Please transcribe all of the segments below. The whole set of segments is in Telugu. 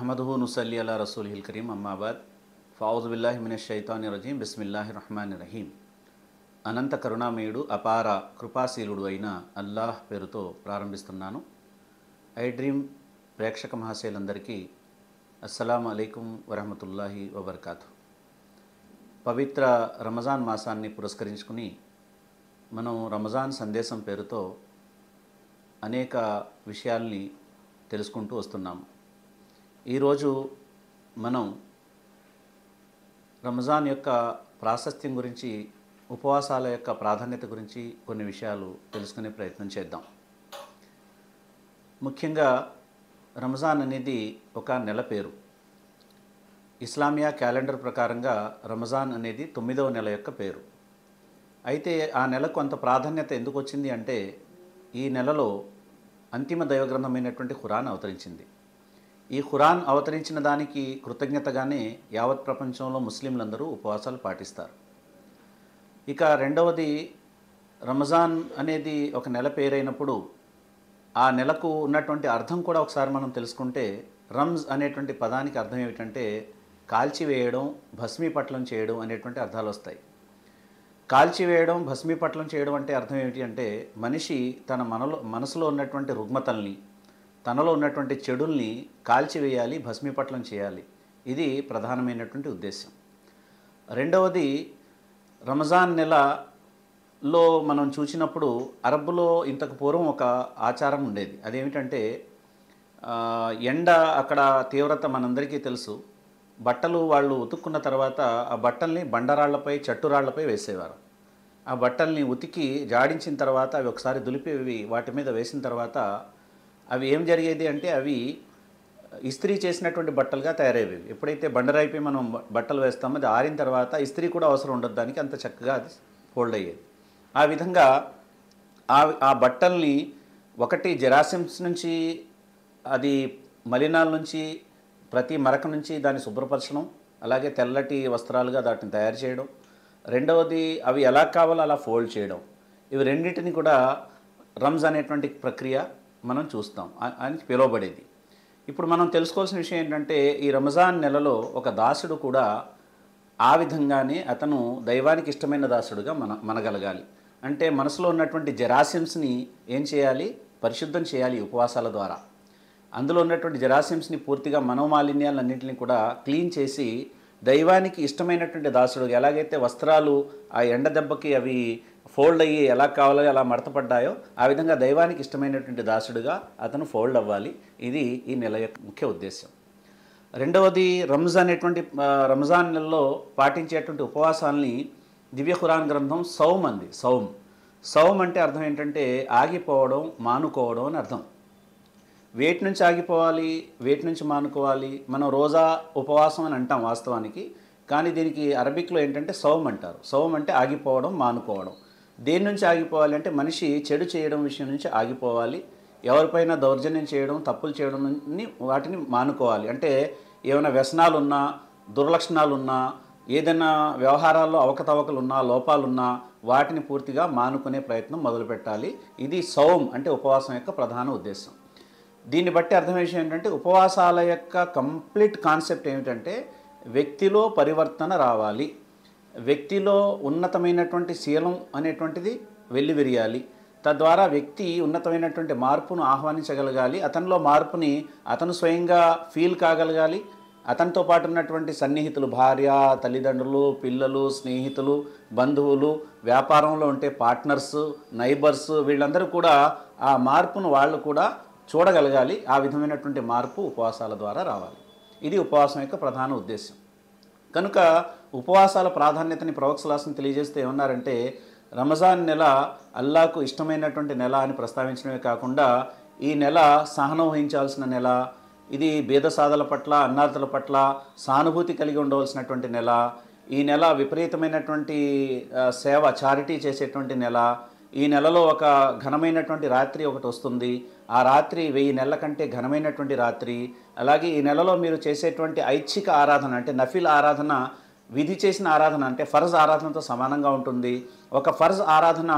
नहमदुहु नुसल्ली अला रसूलिहिल करीम अम्माबाद फ़ाऊज़ु बिल्लाहि मिनश शैतानिर रजीम बिस्मिल्लाहिर रहमानिర్ రహీం. అనంత కరుణామయుడు అపార కృపాశీలుడు అయిన అల్లాహ్ పేరుతో ప్రారంభిస్తున్నాను. ఐ డ్రీమ్ ప్రేక్షక మహాశయులందరికీ అస్సలాము అలైకుం వరహమతుల్లాహి వబర్కాతు. పవిత్ర రమజాన్ మాసాన్ని పురస్కరించుకుని మనం రమజాన్ సందేశం పేరుతో అనేక విషయాల్ని తెలుసుకుంటూ వస్తున్నాము. ఈరోజు మనం రమజాన్ యొక్క ప్రాశస్త్యం గురించి, ఉపవాసాల యొక్క ప్రాధాన్యత గురించి కొన్ని విషయాలు తెలుసుకునే ప్రయత్నం చేద్దాం. ముఖ్యంగా రమజాన్ అనేది ఒక నెల పేరు. ఇస్లామియా క్యాలెండర్ ప్రకారంగా రమజాన్ అనేది 9వ నెల యొక్క పేరు. అయితే ఆ నెలకు అంత ప్రాధాన్యత ఎందుకు వచ్చింది అంటే, ఈ నెలలో అంతిమ దైవగ్రంథమైనటువంటి ఖురాన్ అవతరించింది. ఈ ఖురాన్ అవతరించిన దానికి కృతజ్ఞతగానే యావత్ ప్రపంచంలో ముస్లింలందరూ ఉపవాసాలు పాటిస్తారు. ఇక రెండవది, రమజాన్ అనేది ఒక నెల పేరైనప్పుడు ఆ నెలకు ఉన్నటువంటి అర్థం కూడా ఒకసారి మనం తెలుసుకుంటే, రమ్జ్ అనేటువంటి పదానికి అర్థం ఏమిటంటే కాల్చివేయడం, భస్మీపట్లం చేయడం అనేటువంటి అర్థాలు వస్తాయి. కాల్చివేయడం, భస్మీపట్లం చేయడం అంటే అర్థం ఏమిటి అంటే, మనిషి తన మనసులో ఉన్నటువంటి రుగ్మతల్ని, తనలో ఉన్నటువంటి చెడుల్ని కాల్చివేయాలి, భస్మీపట్లం చేయాలి. ఇది ప్రధానమైనటువంటి ఉద్దేశం. రెండవది, రమజాన్ నెలలో మనం చూసినప్పుడు అరబ్బులో ఇంతకు పూర్వం ఒక ఆచారం ఉండేది. అదేమిటంటే, ఎండ అక్కడ తీవ్రత మనందరికీ తెలుసు. బట్టలు వాళ్ళు ఉతుక్కున్న తర్వాత ఆ బట్టల్ని బండరాళ్లపై, చట్టురాళ్లపై వేసేవారు. ఆ బట్టల్ని ఉతికి జాడించిన తర్వాత అవి ఒకసారి దులిపి వాటి మీద వేసిన తర్వాత అవి ఏం జరిగేది అంటే, అవి ఇస్త్రీ చేసినటువంటి బట్టలుగా తయారయ్యేవి. ఎప్పుడైతే బండరాయిపై మనం బట్టలు వేస్తామో అది ఆరిన తర్వాత ఇస్త్రీ కూడా అవసరం ఉండదు దానికి, అంత చక్కగా అది ఫోల్డ్ అయ్యేది. ఆ విధంగా ఆ బట్టల్ని ఒకటి జెరాసిమ్స్ నుంచి, అది మలినాల నుంచి, ప్రతి మరక నుంచి దాన్ని శుభ్రపరచడం, అలాగే తెల్లటి వస్త్రాలుగా వాటిని తయారు చేయడం. రెండవది, అవి ఎలా కావాలో అలా ఫోల్డ్ చేయడం. ఇవి రెండింటిని కూడా రమ్జ్ అనేటువంటి ప్రక్రియ మనం చూస్తాం అని పిలువబడేది. ఇప్పుడు మనం తెలుసుకోవాల్సిన విషయం ఏంటంటే, ఈ రమజాన్ నెలలో ఒక దాసుడు కూడా ఆ విధంగానే అతను దైవానికి ఇష్టమైన దాసుడుగా మనగలగాలి. అంటే మనసులో ఉన్నటువంటి జెరాసిమ్స్ని ఏం చేయాలి? పరిశుద్ధం చేయాలి ఉపవాసాల ద్వారా. అందులో ఉన్నటువంటి జెరాసిమ్స్ని పూర్తిగా మనోమాలిన్యాలన్నింటినీ కూడా క్లీన్ చేసి దైవానికి ఇష్టమైనటువంటి దాసుడుగా, ఎలాగైతే వస్త్రాలు ఆ ఎండ దెబ్బకి అవి ఫోల్డ్ అయ్యి ఎలా కావాలో అలా మడతపడ్డాయో, ఆ విధంగా దైవానికి ఇష్టమైనటువంటి దాసుడుగా అతను ఫోల్డ్ అవ్వాలి. ఇది ఈ నెల యొక్క ముఖ్య ఉద్దేశం. రెండవది, రమజాన్ నెలలో పాటించేటువంటి ఉపవాసాలని దివ్య ఖురాన్ గ్రంథం సౌమ్ అంది. సౌమ్ అంటే అర్థం ఏంటంటే ఆగిపోవడం, మానుకోవడం అని అర్థం. వేటి నుంచి ఆగిపోవాలి, వేటి నుంచి మానుకోవాలి? మనం రోజా ఉపవాసం అని అంటాం వాస్తవానికి, కానీ దీనికి అరబిక్లో ఏంటంటే సౌమ్ అంటారు. సౌమ్ అంటే ఆగిపోవడం, మానుకోవడం. దేని నుంచి ఆగిపోవాలి అంటే, మనిషి చెడు చేయడం విషయం నుంచి ఆగిపోవాలి. ఎవరిపైనా దౌర్జన్యం చేయడం, తప్పులు చేయడం వాటిని మానుకోవాలి. అంటే ఏమైనా వ్యసనాలున్నా, దుర్లక్షణాలున్నా, ఏదైనా వ్యవహారాల్లో అవకతవకలున్నా, లోపాలున్నా వాటిని పూర్తిగా మానుకునే ప్రయత్నం మొదలుపెట్టాలి. ఇది సౌమ్ అంటే ఉపవాసం యొక్క ప్రధాన ఉద్దేశం. దీన్ని బట్టి అర్థం విషయం ఏంటంటే, ఉపవాసాల యొక్క కంప్లీట్ కాన్సెప్ట్ ఏమిటంటే, వ్యక్తిలో పరివర్తన రావాలి, వ్యక్తిలో ఉన్నతమైనటువంటి శీలం అనేటువంటిది వెల్లివిరియాలి. తద్వారా వ్యక్తి ఉన్నతమైనటువంటి మార్పును ఆహ్వానించగలగాలి. అతనిలో మార్పుని అతను స్వయంగా ఫీల్ కాగలగాలి. అతనితో పాటు ఉన్నటువంటి సన్నిహితులు, భార్య, తల్లిదండ్రులు, పిల్లలు, స్నేహితులు, బంధువులు, వ్యాపారంలో ఉంటే పార్ట్నర్స్, నైబర్స్, వీళ్ళందరూ కూడా ఆ మార్పును వాళ్ళు కూడా చూడగలగాలి. ఆ విధమైనటువంటి మార్పు ఉపవాసాల ద్వారా రావాలి. ఇది ఉపవాసం యొక్క ప్రధాన ఉద్దేశం. కనుక ఉపవాసాల ప్రాధాన్యతని ప్రవక్త సల్లల్లాహు అలైహి వసల్లం తెలియజేస్తే ఏమన్నారంటే, రమజాన్ నెల అల్లాహకు ఇష్టమైనటువంటి నెల అని ప్రస్తావించడమే కాకుండా, ఈ నెల సహనం వహించాల్సిన నెల, ఇది బీదసాదల పట్ల, అన్నార్థుల పట్ల సానుభూతి కలిగి ఉండవలసినటువంటి నెల, ఈ నెల విపరీతమైనటువంటి సేవ, చారిటీ చేసేటువంటి నెల. ఈ నెలలో ఒక ఘనమైనటువంటి రాత్రి ఒకటి వస్తుంది. ఆ రాత్రి 1000 నెలల కంటే ఘనమైనటువంటి రాత్రి. అలాగే ఈ నెలలో మీరు చేసేటువంటి ఐచ్ఛిక ఆరాధన అంటే నఫిల్ ఆరాధన విధి చేసిన ఆరాధన అంటే ఫర్జ్ ఆరాధనతో సమానంగా ఉంటుంది. ఒక ఫర్జ్ ఆరాధన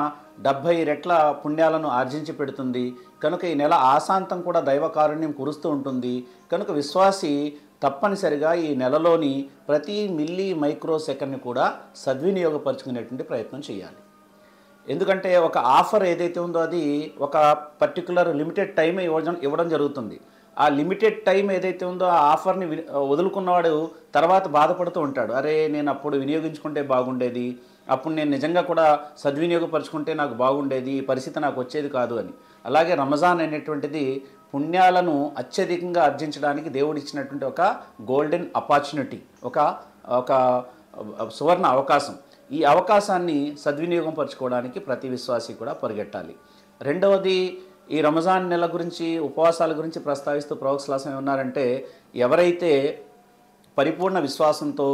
70 రెట్ల పుణ్యాలను ఆర్జించి పెడుతుంది. కనుక ఈ నెల ఆశాంతం కూడా దైవ కారుణ్యం కురుస్తూ ఉంటుంది. కనుక విశ్వాసి తప్పనిసరిగా ఈ నెలలోని ప్రతి మిల్లీ మైక్రో సెకండ్ని కూడా సద్వినియోగపరుచుకునేటువంటి ప్రయత్నం చేయాలి. ఎందుకంటే ఒక ఆఫర్ ఏదైతే ఉందో అది ఒక పర్టికులర్ లిమిటెడ్ టైం ఇవ్వడం జరుగుతుంది. ఆ లిమిటెడ్ టైం ఏదైతే ఉందో ఆ ఆఫర్ని వదులుకున్నవాడు తర్వాత బాధపడుతూ ఉంటాడు. అరే, నేను అప్పుడు వినియోగించుకుంటే బాగుండేది, అప్పుడు నేను నిజంగా కూడా సద్వినియోగపరుచుకుంటే నాకు బాగుండేది, ఈ పరిస్థితి నాకు వచ్చేది కాదు అని. అలాగే రంజాన్ అనేటువంటిది పుణ్యాలను అత్యధికంగా ఆర్జించడానికి దేవుడు ఇచ్చినటువంటి ఒక గోల్డెన్ ఆపర్చునిటీ, ఒక ఒక సువర్ణ అవకాశం. ఈ అవకాశాన్ని సద్వినియోగం పరచుకోవడానికి ప్రతి విశ్వాసి కూడా పరిగెట్టాలి. రెండవది, ఈ రంజాన్ నెల గురించి, ఉపవాసాల గురించి ప్రస్తావిస్తూ ప్రవక్త సల్లల్లాహు అలైహి వసల్లం ఏమన్నారంటే, ఎవరైతే పరిపూర్ణ విశ్వాసంతో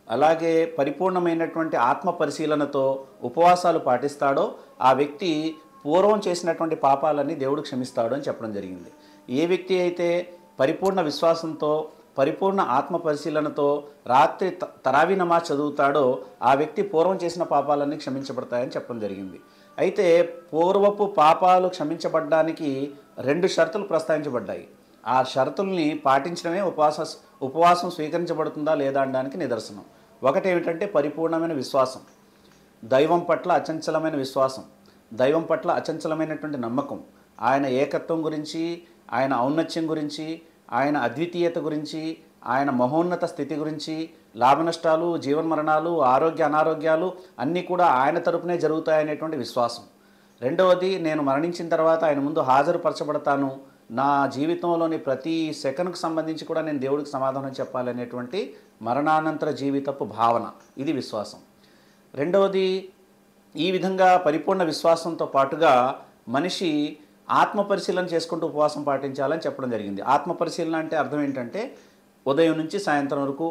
అలాగే పరిపూర్ణమైనటువంటి ఆత్మ పరిశీలనతో ఉపవాసాలు పాటిస్తాడో ఆ వ్యక్తి పూర్వం చేసినటువంటి పాపాలన్నీ దేవుడు క్షమిస్తాడు అని చెప్పడం జరిగింది. ఏ వ్యక్తి అయితే పరిపూర్ణ విశ్వాసంతో పరిపూర్ణ ఆత్మ పరిశీలనతో రాత్రి తరావీ నమాజ్ చదువుతాడో ఆ వ్యక్తి పూర్వం చేసిన పాపాలన్నీ క్షమించబడతాయని చెప్పడం జరిగింది. అయితే పూర్వపు పాపాలు క్షమించబడ్డానికి 2 షరతులు ప్రస్తావించబడ్డాయి. ఆ షరతుల్ని పాటించడమే ఉపవాసం స్వీకరించబడుతుందా లేదా అనడానికి నిదర్శనం. ఒకటి ఏమిటంటే పరిపూర్ణమైన విశ్వాసం, దైవం పట్ల అచంచలమైన విశ్వాసం, దైవం పట్ల అచంచలమైనటువంటి నమ్మకం, ఆయన ఏకత్వం గురించి, ఆయన ఔన్నత్యం గురించి, ఆయన అద్వితీయత గురించి, ఆయన మహోన్నత స్థితి గురించి, లాభనష్టాలు, జీవన్మరణాలు, ఆరోగ్య అనారోగ్యాలు అన్నీ కూడా ఆయన తరపునే జరుగుతాయనేటువంటి విశ్వాసం. రెండవది, నేను మరణించిన తర్వాత ఆయన ముందు హాజరుపరచబడతాను, నా జీవితంలోని ప్రతి సెకండ్కు సంబంధించి కూడా నేను దేవుడికి సమాధానం చెప్పాలనేటువంటి మరణానంతర జీవితపు భావన, ఇది విశ్వాసం. రెండవది, ఈ విధంగా పరిపూర్ణ విశ్వాసంతో పాటుగా మనిషి ఆత్మపరిశీలన చేసుకుంటూ ఉపవాసం పాటించాలని చెప్పడం జరిగింది. ఆత్మపరిశీలన అంటే అర్థం ఏంటంటే, ఉదయం నుంచి సాయంత్రం వరకు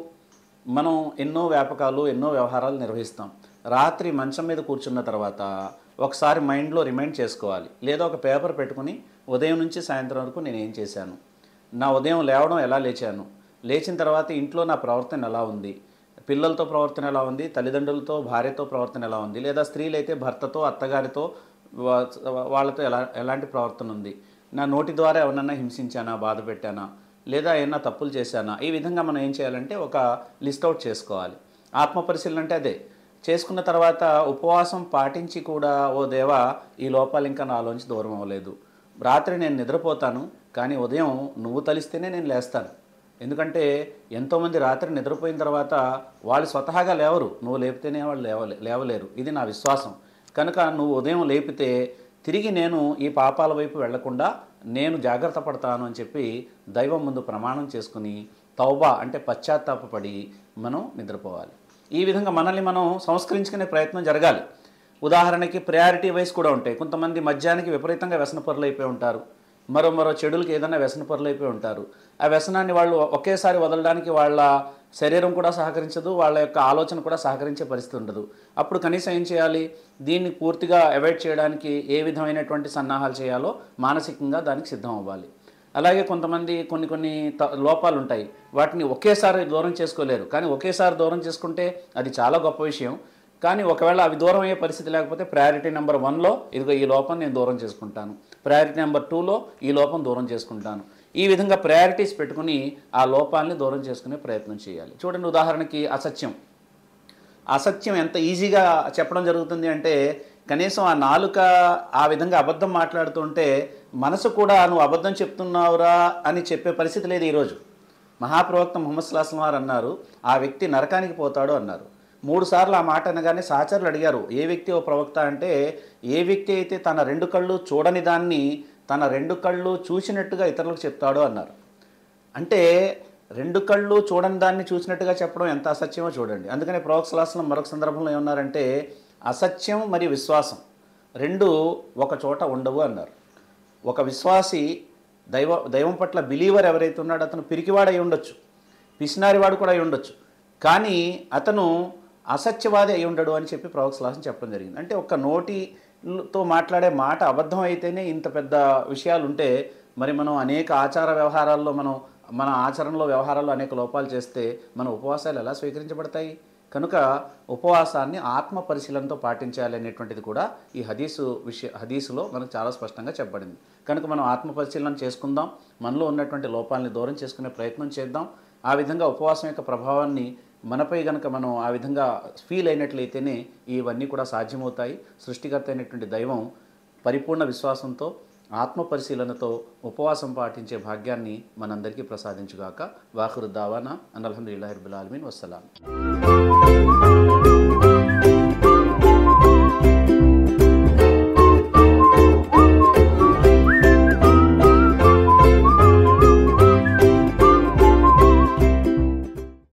మనం ఎన్నో వ్యాపకాలు, ఎన్నో వ్యవహారాలు నిర్వహిస్తాం. రాత్రి మంచం మీద కూర్చున్న తర్వాత ఒకసారి మైండ్లో రిమైండ్ చేసుకోవాలి, లేదా ఒక పేపర్ పెట్టుకుని ఉదయం నుంచి సాయంత్రం వరకు నేను ఏం చేశాను, నా ఉదయం లేవడం ఎలా లేచాను, లేచిన తర్వాత ఇంట్లో నా ప్రవర్తన ఎలా ఉంది, పిల్లలతో ప్రవర్తన ఎలా ఉంది, తల్లిదండ్రులతో భార్యతో ప్రవర్తన ఎలా ఉంది, లేదా స్త్రీలైతే భర్తతో అత్తగారితో వాళ్ళతో ఎలాంటి ప్రవర్తన ఉంది, నా నోటి ద్వారా ఎవరన్నా హింసించానా, బాధ పెట్టానా, లేదా ఏమన్నా తప్పులు చేశానా. ఈ విధంగా మనం ఏం చేయాలంటే ఒక లిస్ట్ అవుట్ చేసుకోవాలి. ఆత్మపరిశీలన అంటే అదే. చేసుకున్న తర్వాత ఉపవాసం పాటించి కూడా, ఓ దేవా, ఈ లోపాలు ఇంకా నాలోంచి దూరం అవ్వలేదు, రాత్రి నేను నిద్రపోతాను కానీ ఉదయం నువ్వు తలిస్తేనే నేను లేస్తాను. ఎందుకంటే ఎంతోమంది రాత్రి నిద్రపోయిన తర్వాత వాళ్ళు స్వతహాగా లేవరు, నువ్వు లేపితేనే వాళ్ళు లేవలేరు. ఇది నా విశ్వాసం. కనుక నువ్వు ఉదయం లేపితే తిరిగి నేను ఈ పాపాల వైపు వెళ్లకుండా నేను జాగ్రత్త పడతాను అని చెప్పి దైవం ముందు ప్రమాణం చేసుకుని తౌబా అంటే పశ్చాత్తాపపడి మనం నిద్రపోవాలి. ఈ విధంగా మనల్ని మనం సంస్కరించుకునే ప్రయత్నం జరగాలి. ఉదాహరణకి ప్రయారిటీ వైజ్ కూడా ఉంటాయి. కొంతమంది మద్యానికి విపరీతంగా వ్యసనపరులు అయిపోయి ఉంటారు, మరో చెడులకు ఏదైనా వ్యసనపరులు అయిపోయి ఉంటారు. ఆ వ్యసనాన్ని వాళ్ళు ఒకేసారి వదలడానికి వాళ్ళ శరీరం కూడా సహకరించదు, వాళ్ళ యొక్క ఆలోచన కూడా సహకరించే పరిస్థితి ఉండదు. అప్పుడు కనీసం ఏం చేయాలి, దీన్ని పూర్తిగా అవాయిడ్ చేయడానికి ఏ విధమైనటువంటి సన్నాహాలు చేయాలో మానసికంగా దానికి సిద్ధం అవ్వాలి. అలాగే కొంతమంది కొన్ని లోపాలు ఉంటాయి, వాటిని ఒకేసారి దూరం చేసుకోలేరు. కానీ ఒకేసారి దూరం చేసుకుంటే అది చాలా గొప్ప విషయం. కానీ ఒకవేళ అవి దూరం అయ్యే పరిస్థితి లేకపోతే ప్రయారిటీ నెంబర్ 1లో ఇదిగో ఈ లోపం నేను దూరం చేసుకుంటాను, ప్రయారిటీ నెంబర్ 2లో ఈ లోపం దూరం చేసుకుంటాను. ఈ విధంగా ప్రయారిటీస్ పెట్టుకుని ఆ లోపాలని దూరం చేసుకునే ప్రయత్నం చేయాలి. చూడండి, ఉదాహరణకి అసత్యం ఎంత ఈజీగా చెప్పడం జరుగుతుంది అంటే, కనీసం ఆ నాలుక ఆ విధంగా అబద్ధం మాట్లాడుతుంటే మనసు కూడా నువ్వు అబద్ధం చెప్తున్నావురా అని చెప్పే పరిస్థితి లేదు ఈరోజు. మహాప్రవక్త ముహమ్మద్ సల్లల్లాహు అలైహి వసల్లం వారు అన్నారు, ఆ వ్యక్తి నరకానికి పోతాడు అన్నారు. 3 సార్లు ఆ మాట అనగానే సహచరులు అడిగారు, ఏ వ్యక్తి ఓ ప్రవక్త అంటే, ఏ వ్యక్తి అయితే తన 2 కళ్ళు చూడని దాన్ని తన 2 కళ్ళు చూసినట్టుగా ఇతరులకు చెప్తాడో అన్నారు. అంటే 2 కళ్ళు చూడని దాన్ని చూసినట్టుగా చెప్పడం ఎంత అసత్యమో చూడండి. అందుకనే ప్రవక్త సల్లల్లాహు అలైహి వసల్లం మరొక సందర్భంలో ఏమన్నారంటే, అసత్యం మరియు విశ్వాసం 2 ఒక చోట ఉండవు అన్నారు. ఒక విశ్వాసి దైవం పట్ల బిలీవర్ ఎవరైతే ఉన్నాడో అతను పిరికివాడై ఉండొచ్చు, పిసినారివాడు కూడా అయి ఉండొచ్చు, కానీ అతను అసత్యవాది అయి ఉండడు అని చెప్పి ప్రవక్త సల్లల్లాహు అలైహి వసల్లం చెప్పడం జరిగింది. అంటే ఒక్క నోటితో మాట్లాడే మాట అబద్ధం అయితేనే ఇంత పెద్ద విషయాలు ఉంటే, మరి మనం అనేక ఆచార వ్యవహారాల్లో మన ఆచరణలో వ్యవహారాల్లో అనేక లోపాలు చేస్తే మన ఉపవాసాలు ఎలా స్వీకరించబడతాయి? కనుక ఉపవాసాన్ని ఆత్మ పరిశీలనతో పాటించాలి అనేటువంటిది కూడా ఈ హదీసులో మనకు చాలా స్పష్టంగా చెప్పబడింది. కనుక మనం ఆత్మ పరిశీలన చేసుకుందాం, మనలో ఉన్నటువంటి లోపాలని దూరం చేసుకునే ప్రయత్నం చేద్దాం. ఆ విధంగా ఉపవాసం యొక్క ప్రభావాన్ని మనపై గనక మనం ఆ విధంగా ఫీల్ అయినట్లయితేనే ఇవన్నీ కూడా సాధ్యమవుతాయి. సృష్టికర్త అయినటువంటి దైవం పరిపూర్ణ విశ్వాసంతో ఆత్మ పరిశీలనతో ఉపవాసం పాటించే భాగ్యాన్ని మనందరికీ ప్రసాదించుగాక. వాఖిరు దావానా అనిల్ హమ్దులిల్లాహి రబ్బిల్ ఆలమీన్. వస్సలాం.